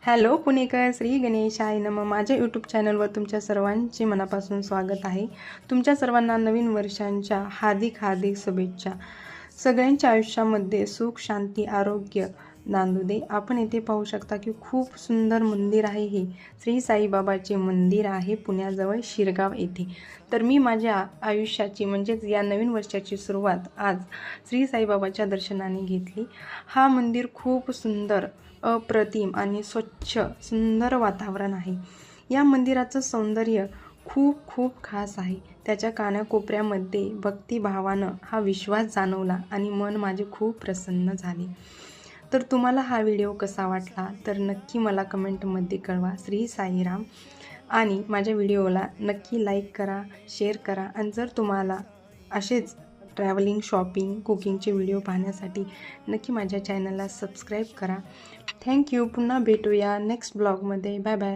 Hello पुणेकर, श्री गणेशाय नमः. माझ्या यूट्यूब चॅनलवर तुमच्या सर्वांचे मनापासून स्वागत आहे. तुमच्या सर्वांना नवीन वर्षांच्या हार्दिक हार्दिक शुभेच्छा. सगळ्यांच्या आयुष्यामध्ये सुख, शांती, आरोग्य नांदू दे. आपण येथे पाहू शकता की खूप सुंदर मंदिर आहे. हे श्री साईबाबाचे मंदिर आहे पुण्याजवळ शिरगाव येथे. तर मी माझ्या आयुष्याची म्हणजेच या नवीन वर्षाची सुरुवात आज श्री साईबाबाच्या दर्शनाने घेतली. हा मंदिर खूप सुंदर, अप्रतिम आणि स्वच्छ सुंदर वातावरण आहे. या मंदिराचं सौंदर्य खूप खूप खास आहे. त्याच्या कानाकोपऱ्यामध्ये भक्तिभावानं हा विश्वास जाणवला आणि मन माझे खूप प्रसन्न झाले. तर तुम्हाला हा व्हिडिओ कसा वाटला तर नक्की मला कमेंटमध्ये कळवा. श्री साईराम. आणि माझ्या व्हिडिओला नक्की लाईक करा, शेअर करा. आणि जर तुम्हाला असेच ट्रॅव्हलिंग, शॉपिंग, कुकिंगचे व्हिडिओ पाहण्यासाठी नक्की माझ्या चॅनलला सबस्क्राईब करा. थँक्यू. पुन्हा भेटूया नेक्स्ट ब्लॉगमध्ये. Bye bye.